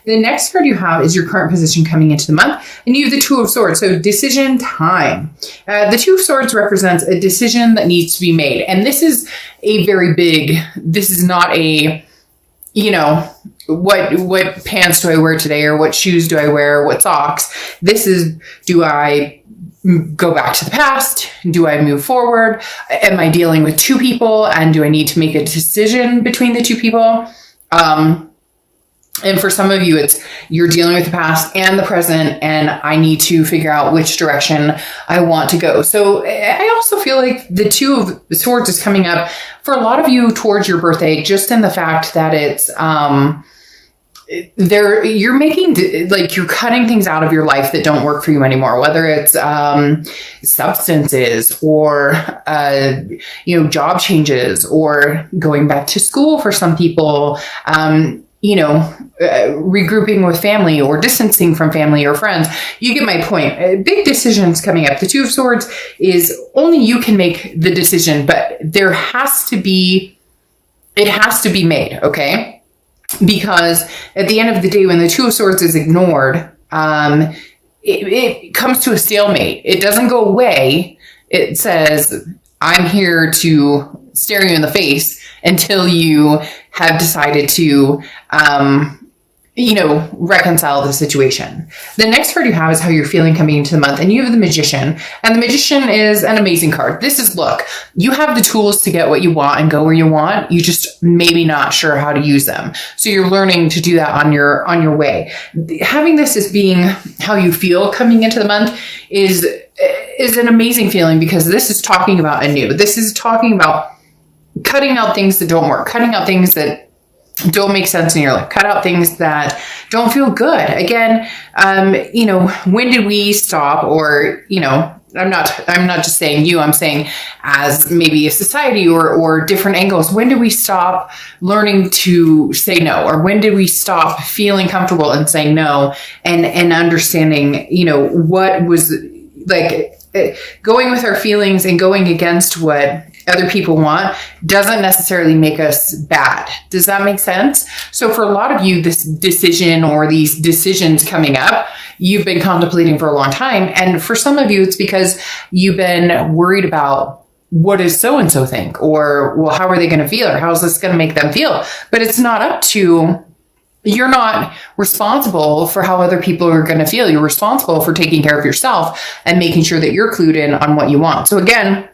The next card you have is your current position coming into the month, and you have the Two of Swords. So decision time. The Two of Swords represents a decision that needs to be made. And this is a very big, this is not a, what pants do I wear today, or what shoes do I wear, what socks. This is, do I go back to the past? Do I move forward? Am I dealing with two people? And do I need to make a decision between the two people? And for some of you, it's you're dealing with the past and the present, and I need to figure out which direction I want to go. So I also feel like the Two of Swords is coming up for a lot of you towards your birthday, just in the fact that it's, you're making, like, you're cutting things out of your life that don't work for you anymore, whether it's substances or job changes, or going back to school for some people, regrouping with family, or distancing from family or friends. You get my point. Big decisions coming up. The Two of Swords is only you can make the decision, but it has to be made, okay? Because at the end of the day, when the Two of Swords is ignored, it comes to a stalemate. It doesn't go away. It says, I'm here to stare you in the face until you have decided to, reconcile the situation. The next card you have is how you're feeling coming into the month, and you have the Magician. And the Magician is an amazing card. This is, look, you have the tools to get what you want and go where you want. You just maybe not sure how to use them. So you're learning to do that on your way. Having this as being how you feel coming into the month is an amazing feeling, because this is talking about anew. This is talking about cutting out things that don't work, cutting out things that don't make sense in your life, cut out things that don't feel good. Again, when did we stop? Or, I'm not just saying you, I'm saying as maybe a society or different angles. When did we stop learning to say no? Or when did we stop feeling comfortable in saying no, and understanding, what was like going with our feelings and going against what other people want doesn't necessarily make us bad. Does that make sense? So for a lot of you, this decision or these decisions coming up, you've been contemplating for a long time. And for some of you, it's because you've been worried about, what does so-and-so think? Or, well, how are they going to feel? Or how is this going to make them feel? But it's not up to, you're not responsible for how other people are going to feel. You're responsible for taking care of yourself and making sure that you're clued in on what you want. So again,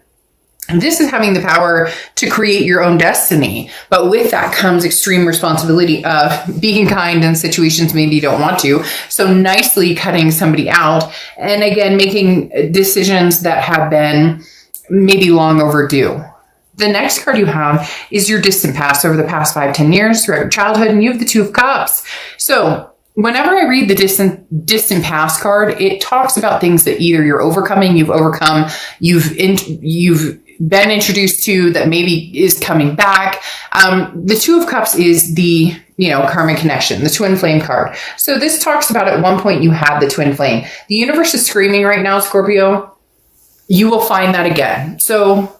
this is having the power to create your own destiny. But with that comes extreme responsibility of being kind in situations maybe you don't want to. So nicely cutting somebody out. And again, making decisions that have been maybe long overdue. The next card you have is your distant past, over the past 5-10 years throughout your childhood. And you have the Two of Cups. So whenever I read the distant past card, it talks about things that either you're overcoming, you've overcome, you've been introduced to, that maybe is coming back. The Two of Cups is the, karmic connection, the twin flame card. So this talks about at one point you had the twin flame. The universe is screaming right now, Scorpio, you will find that again. So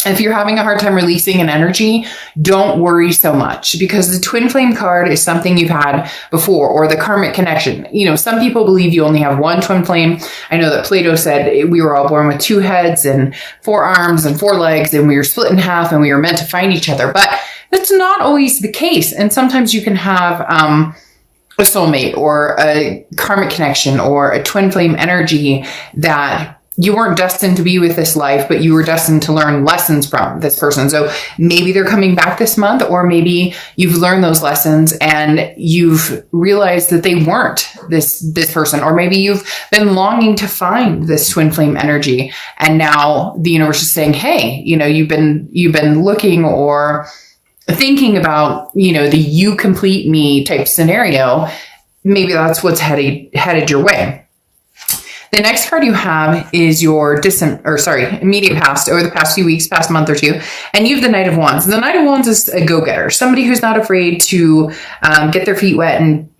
if you're having a hard time releasing an energy, don't worry so much, because the twin flame card is something you've had before, or the karmic connection. Some people believe you only have one twin flame. I know that Plato said we were all born with 2 heads and 4 arms and 4 legs, and we were split in half and we were meant to find each other. But that's not always the case. And sometimes you can have a soulmate or a karmic connection or a twin flame energy that you weren't destined to be with this life, but you were destined to learn lessons from this person. So maybe they're coming back this month, or maybe you've learned those lessons and you've realized that they weren't this person, or maybe you've been longing to find this twin flame energy. And now the universe is saying, hey, you've been looking or thinking about, the you complete me type scenario. Maybe that's what's headed your way. The next card you have is your immediate past, over the past few weeks, past month or two. And you have the Knight of Wands. The Knight of Wands is a go-getter, somebody who's not afraid to get their feet wet and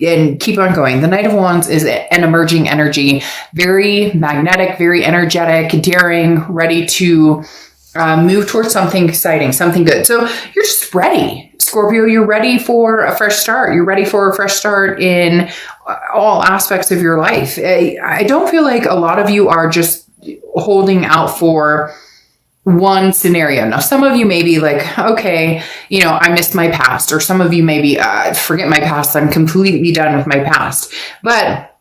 keep on going. The Knight of Wands is an emerging energy, very magnetic, very energetic, daring, ready to move towards something exciting, something good. So you're just ready, Scorpio. You're ready for a fresh start. You're ready for a fresh start in all aspects of your life. I don't feel like a lot of you are just holding out for one scenario. Now, some of you may be like, okay, I missed my past, or some of you may be, forget my past. I'm completely done with my past. But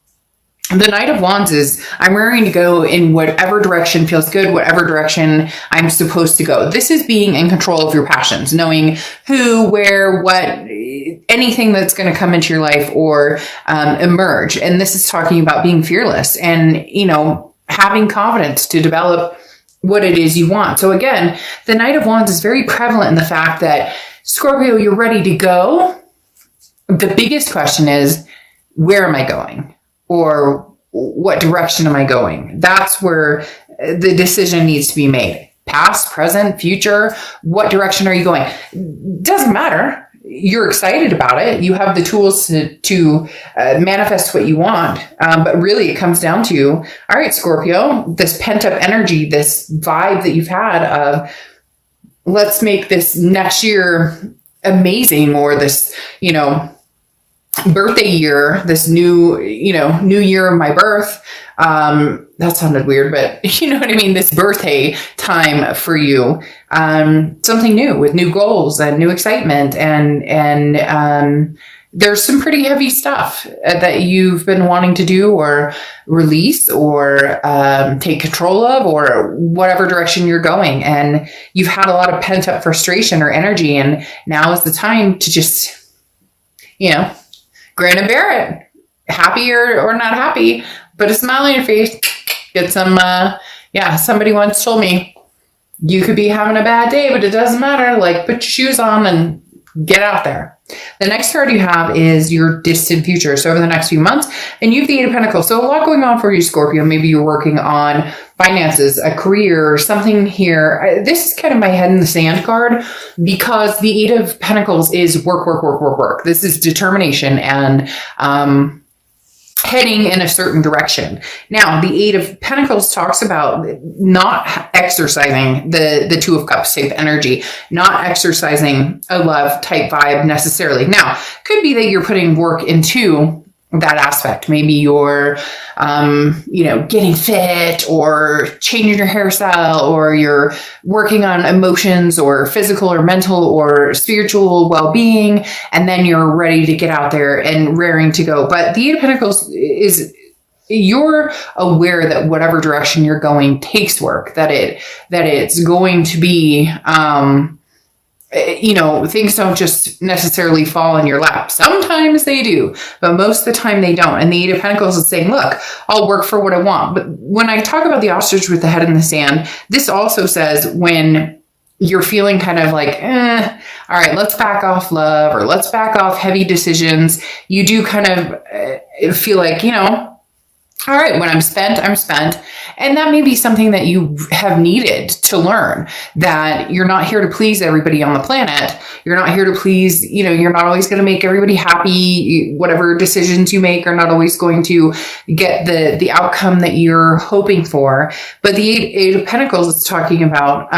the Knight of Wands is, I'm raring to go in whatever direction feels good, whatever direction I'm supposed to go. This is being in control of your passions, knowing who, where, what, anything that's going to come into your life or emerge. And this is talking about being fearless and, having confidence to develop what it is you want. So again, the Knight of Wands is very prevalent in the fact that, Scorpio, you're ready to go. The biggest question is, where am I going? Or what direction am I going? That's where the decision needs to be made. Past, present, future, what direction are you going? Doesn't matter. You're excited about it. You have the tools to manifest what you want. But really it comes down to, all right, Scorpio, this pent up energy, this vibe that you've had of, let's make this next year amazing, or this, birthday year, this new year of my birth. That sounded weird, but you know what I mean? This birthday time for you, something new with new goals and new excitement. And there's some pretty heavy stuff that you've been wanting to do or release or take control of, or whatever direction you're going. And you've had a lot of pent up frustration or energy. And now is the time to just, grin and bear it. Happy or not happy, put a smile on your face. Get some, somebody once told me, you could be having a bad day, but it doesn't matter. Like, put your shoes on and get out there. The next card you have is your distant future. So over the next few months, and you have the Eight of Pentacles. So a lot going on for you, Scorpio. Maybe you're working on finances, a career, or something here. This is kind of my head in the sand card, because the Eight of Pentacles is work, work, work, work, work. This is determination and heading in a certain direction. Now, the Eight of Pentacles talks about not exercising the Two of Cups type energy, not exercising a love type vibe necessarily. Now, could be that you're putting work into that aspect. Maybe you're, getting fit or changing your hairstyle, or you're working on emotions or physical or mental or spiritual well-being. And then you're ready to get out there and raring to go. But the Eight of Pentacles is, you're aware that whatever direction you're going takes work, that it's going to be, things don't just necessarily fall in your lap. Sometimes they do, but most of the time they don't. And the Eight of Pentacles is saying, look, I'll work for what I want. But when I talk about the ostrich with the head in the sand, this also says when you're feeling kind of like, all right, let's back off love, or let's back off heavy decisions. You do kind of feel like, all right, when I'm spent, I'm spent. And that may be something that you have needed to learn, that you're not here to please everybody on the planet. You're not here to please, you're not always going to make everybody happy. Whatever decisions you make are not always going to get the outcome that you're hoping for. But the Eight of Pentacles is talking about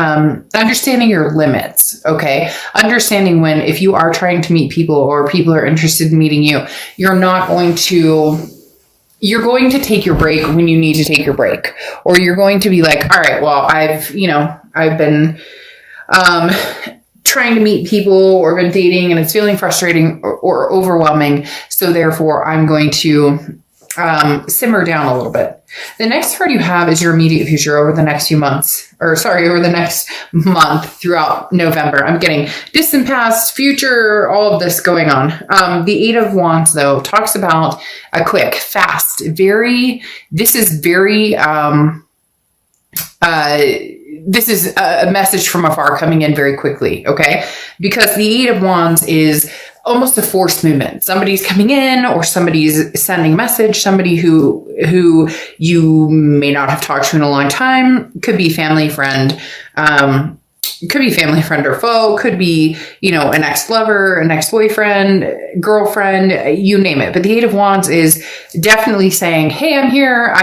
understanding your limits, okay? Understanding when, if you are trying to meet people or people are interested in meeting you, you're going to take your break when you need to take your break, or you're going to be like, all right, well, I've been trying to meet people or been dating, and it's feeling frustrating or overwhelming. So therefore I'm going to simmer down a little bit. The next card you have is your immediate future over the next few months, over the next month throughout November. I'm getting distant past, future, all of this going on. The Eight of Wands, though, talks about a quick, fast, this is a message from afar coming in very quickly, okay? Because the Eight of Wands is almost a forced movement. Somebody's coming in, or somebody's sending a message, somebody who you may not have talked to in a long time, could be family, friend, it could be family, friend, or foe, could be, an ex-lover, an ex-boyfriend, girlfriend, you name it. But the Eight of Wands is definitely saying, hey, I'm here.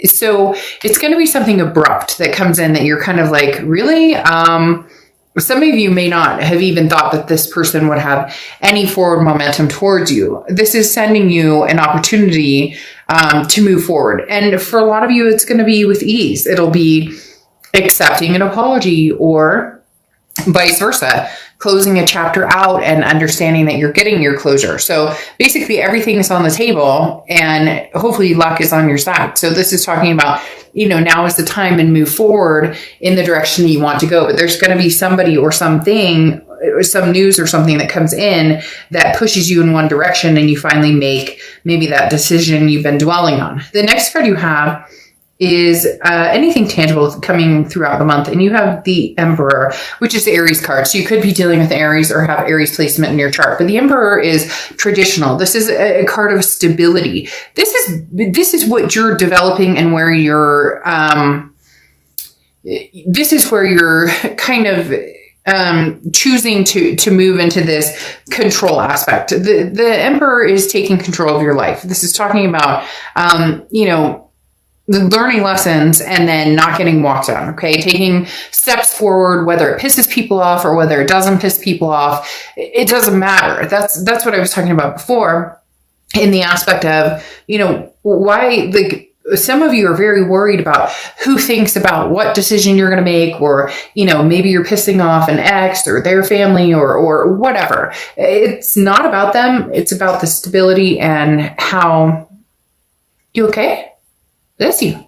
So it's going to be something abrupt that comes in that you're kind of like, really? Some of you may not have even thought that this person would have any forward momentum towards you. This is sending you an opportunity to move forward. And for a lot of you, it's going to be with ease. It'll be accepting an apology or vice versa, closing a chapter out and understanding that you're getting your closure. So basically everything is on the table and hopefully luck is on your side. So this is talking about, now is the time and move forward in the direction that you want to go. But there's going to be somebody or something, some news or something that comes in that pushes you in one direction and you finally make maybe that decision you've been dwelling on. The next card you have is anything tangible coming throughout the month. And you have the Emperor, which is the Aries card. So you could be dealing with Aries or have Aries placement in your chart. But the Emperor is traditional. This is a card of stability. This is what you're developing and where you're, this is where you're kind of choosing to move into this control aspect. The Emperor is taking control of your life. This is talking about, learning lessons and then not getting walked on, okay? Taking steps forward, whether it pisses people off or whether it doesn't piss people off, it doesn't matter. That's what I was talking about before in the aspect of, why, like, some of you are very worried about who thinks about what decision you're going to make, or, maybe you're pissing off an ex or their family or whatever. It's not about them. It's about the stability and how you okay? That's you.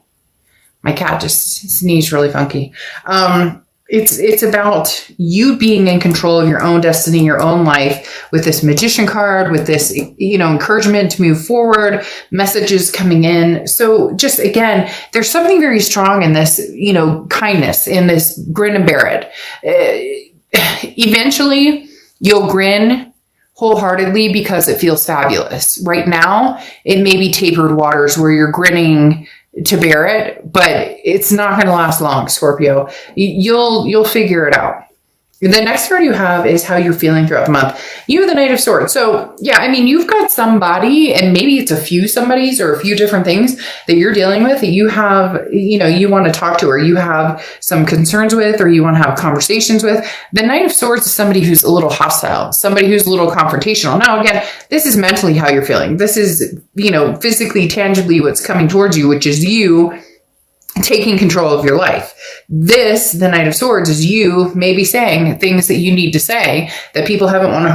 My cat just sneezed really funky. It's about you being in control of your own destiny, your own life with this Magician card, with this, encouragement to move forward, messages coming in. So just again, there's something very strong in this, kindness, in this grin and bear it. Eventually you'll grin wholeheartedly because it feels fabulous. Right now, it may be tapered waters where you're grinning to bear it, but it's not going to last long, Scorpio. You'll figure it out. The next card you have is how you're feeling throughout the month. You have the Knight of Swords. So yeah, you've got somebody, and maybe it's a few somebodies or a few different things that you're dealing with that you have, you want to talk to, or you have some concerns with, or you want to have conversations with. The Knight of Swords is somebody who's a little hostile, somebody who's a little confrontational. Now, again, this is mentally how you're feeling. This is, physically, tangibly what's coming towards you, which is you taking control of your life. This, the Knight of Swords, is you maybe saying things that you need to say that people haven't wanted to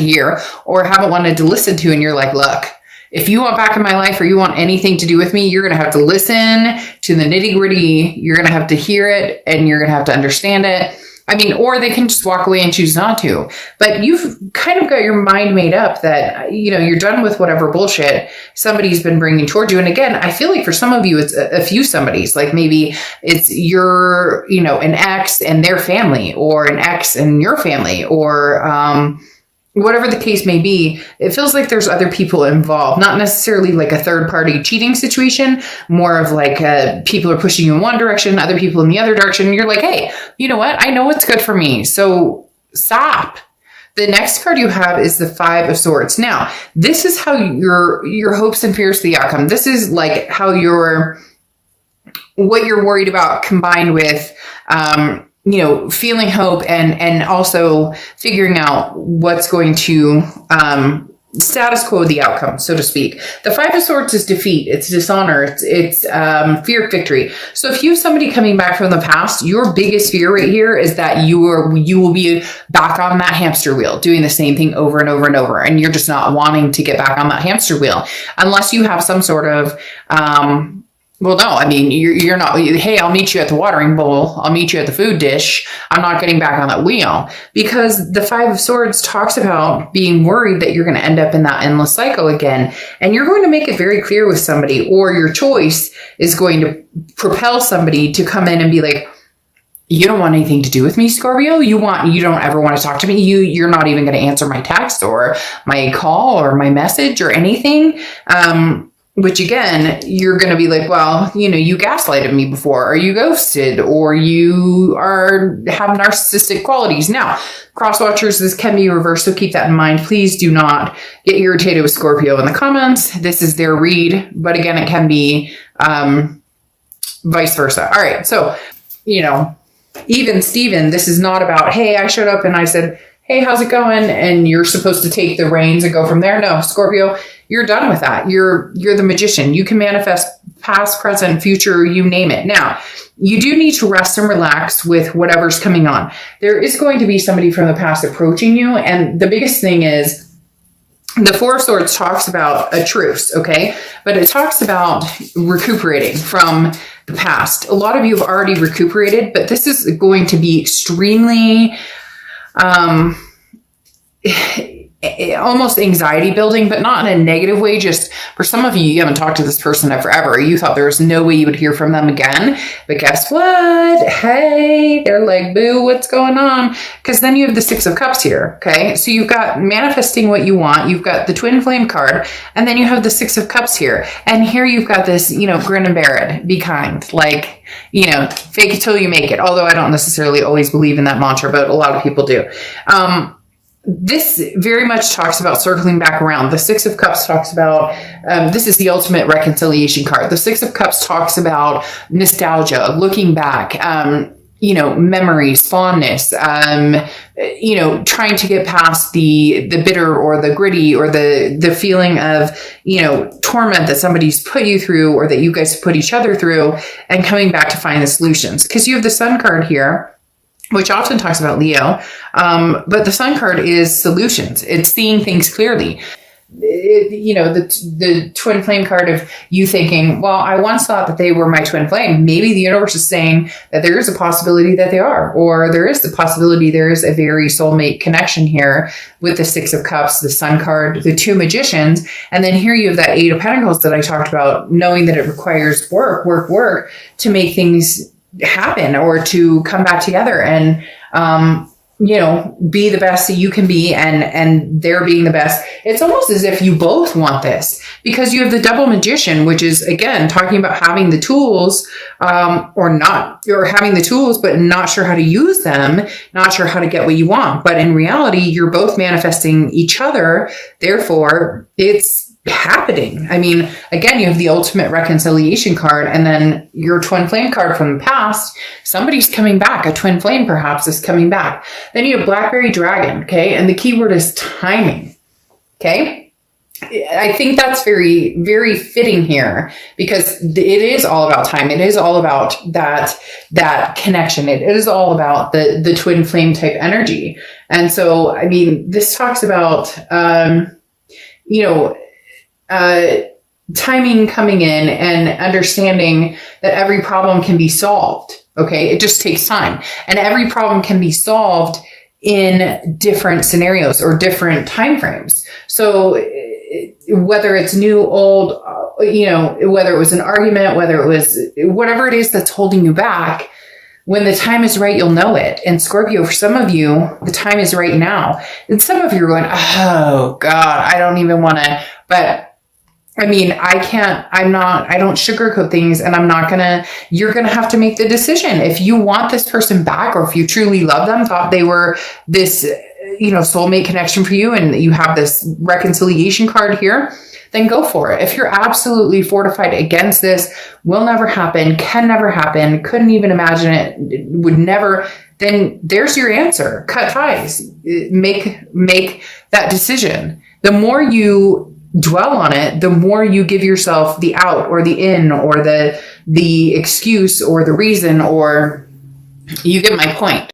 hear, or haven't wanted to listen to. And you're like, look, if you want back in my life, or you want anything to do with me, you're going to have to listen to the nitty gritty. You're going to have to hear it, and you're going to have to understand it. Or they can just walk away and choose not to. But you've kind of got your mind made up that, you're done with whatever bullshit somebody's been bringing towards you. And again, I feel like for some of you, it's a few somebodies. Like maybe it's your, an ex and their family, or an ex and your family, or whatever the case may be. It feels like there's other people involved, not necessarily like a third party cheating situation, more of like people are pushing you in one direction, other people in the other direction. And you're like, hey, you know what? I know what's good for me. So stop. The next card you have is the Five of Swords. Now, this is how your hopes and fears for the outcome. This is like how what you're worried about combined with, feeling hope and also figuring out what's going to status quo the outcome, so to speak. The Five of Swords is defeat. It's dishonor. It's fear of victory. So if you have somebody coming back from the past, your biggest fear right here is that you will be back on that hamster wheel, doing the same thing over and over and over. And you're just not wanting to get back on that hamster wheel unless you have some sort of, well, no, you're not, hey, I'll meet you at the watering bowl. I'll meet you at the food dish. I'm not getting back on that wheel, because the Five of Swords talks about being worried that you're going to end up in that endless cycle again. And you're going to make it very clear with somebody, or your choice is going to propel somebody to come in and be like, you don't want anything to do with me, Scorpio. You don't ever want to talk to me. You're not even going to answer my text or my call or my message or anything. Which again, you're going to be like, well, you gaslighted me before, or you ghosted, or you have narcissistic qualities. Now, cross-watchers, this can be reversed, so keep that in mind. Please do not get irritated with Scorpio in the comments. This is their read, but again, it can be vice versa. All right, so, even Steven, this is not about, hey, I showed up and I said, hey, how's it going? And you're supposed to take the reins and go from there. No, Scorpio, you're done with that. You're the magician. You can manifest past, present, future, you name it. Now, you do need to rest and relax with whatever's coming on. There is going to be somebody from the past approaching you. And the biggest thing is the Four of Swords talks about a truce, okay? But it talks about recuperating from the past. A lot of you have already recuperated, but this is going to be extremely almost anxiety building, but not in a negative way. Just for some of you, you haven't talked to this person in forever. You thought there was no way you would hear from them again. But guess what? Hey, they're like, boo, what's going on? Because then you have the Six of Cups here. Okay. So you've got manifesting what you want. You've got the Twin Flame card, and then you have the Six of Cups here. And here you've got this, grin and bear it, be kind, like, fake it till you make it. Although I don't necessarily always believe in that mantra, but a lot of people do. This very much talks about circling back around. The Six of Cups talks about, this is the ultimate reconciliation card. The Six of Cups talks about nostalgia, looking back, memories, fondness, trying to get past the bitter or the gritty or the feeling of, torment that somebody's put you through or that you guys put each other through, and coming back to find the solutions. Because you have the Sun card here, which often talks about Leo. But the Sun card is solutions. It's seeing things clearly. The Twin Flame card of you thinking, well, I once thought that they were my twin flame. Maybe the universe is saying that there is a possibility that they are, or there is the possibility there is a very soulmate connection here with the Six of Cups, the Sun card, the two magicians. And then here you have that Eight of Pentacles that I talked about, knowing that it requires work to make things happen or to come back together and, be the best that you can be, and they're being the best. It's almost as if you both want this, because you have the Double Magician, which is again talking about having the tools, or having the tools, but not sure how to use them, not sure how to get what you want. But in reality, you're both manifesting each other. Therefore, it's happening. I mean, again, you have the ultimate reconciliation card, and then your Twin Flame card from the past. Somebody's coming back. A twin flame perhaps is coming back. Then you have Blackberry Dragon. Okay. And the keyword is timing. Okay. I think that's very, very fitting here, because it is all about time. It is all about that connection. It is all about the twin flame type energy. And so, I mean, this talks about, timing coming in and understanding that every problem can be solved. Okay. It just takes time, and every problem can be solved in different scenarios or different timeframes. So whether it's new, old, whether it was an argument, whether it was whatever it is that's holding you back, when the time is right, you'll know it. And Scorpio, for some of you, the time is right now. And some of you are going, oh God, I don't even want to, but I mean, I don't sugarcoat things, and you're going to have to make the decision. If you want this person back, or if you truly love them, thought they were this, soulmate connection for you, and you have this reconciliation card here, then go for it. If you're absolutely fortified against this, will never happen, can never happen, couldn't even imagine it, would never, then there's your answer. Cut ties. Make that decision. The more you dwell on it, the more you give yourself the out or the in or the excuse or the reason, or you get my point.